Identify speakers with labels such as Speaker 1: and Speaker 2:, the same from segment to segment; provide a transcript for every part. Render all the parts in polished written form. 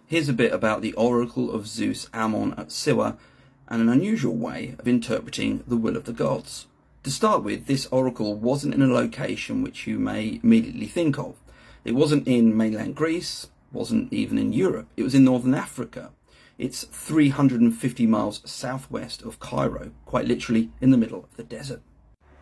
Speaker 1: Here's a bit about the oracle of Zeus Ammon at Siwa and an unusual way of interpreting the will of the gods. To start with, this oracle wasn't in a location which you may immediately think of. It wasn't in mainland Greece, wasn't even in Europe. It was in northern Africa. It's 350 miles southwest of Cairo, quite literally in the middle of the desert.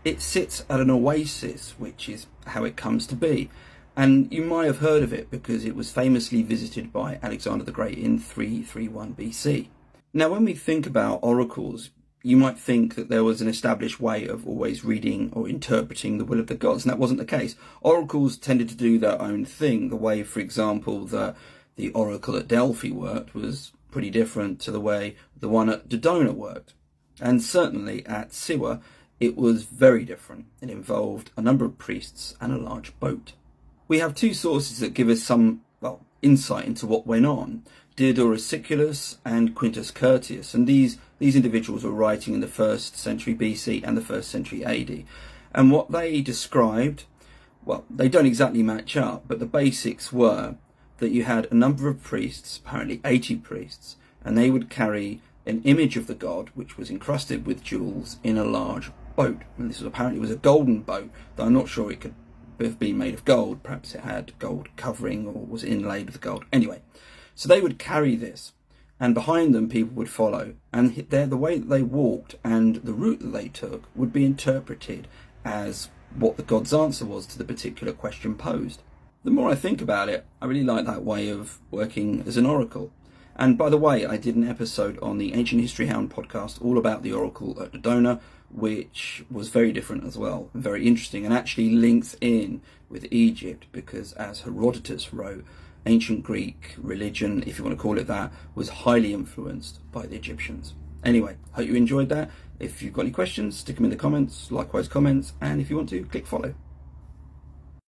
Speaker 1: It sits at an oasis, which is how it comes to be. And you might have heard of it because it was famously visited by Alexander the Great in 331 BC. Now, when we think about oracles, you might think that there was an established way of always reading or interpreting the will of the gods, and that wasn't the case. Oracles tended to do their own thing. The way, for example, the oracle at Delphi worked was pretty different to the way the one at Dodona worked. And certainly at Siwa, it was very different. It involved a number of priests and a large boat. We have two sources that give us some, insight into what went on. Diodorus Siculus and Quintus Curtius, and these individuals were writing in the 1st century BC and the 1st century AD. And what they described, they don't exactly match up, but the basics were that you had a number of priests, apparently 80 priests, and they would carry an image of the god, which was encrusted with jewels, in a large boat. And this was apparently a golden boat, though I'm not sure it could have been made of gold. Perhaps it had gold covering or was inlaid with gold. Anyway, so they would carry this, and behind them people would follow, and the way that they walked and the route that they took would be interpreted as what the god's answer was to the particular question posed. The more I think about it, I really like that way of working as an oracle. And by the way, I did an episode on the Ancient History Hound podcast all about the oracle at Dodona, which was very different as well, and very interesting, and actually links in with Egypt, because as Herodotus wrote, ancient Greek religion, if you want to call it that, was highly influenced by the Egyptians. Anyway, hope you enjoyed that. If you've got any questions, stick them in the comments, likewise comments, and if you want to, click follow.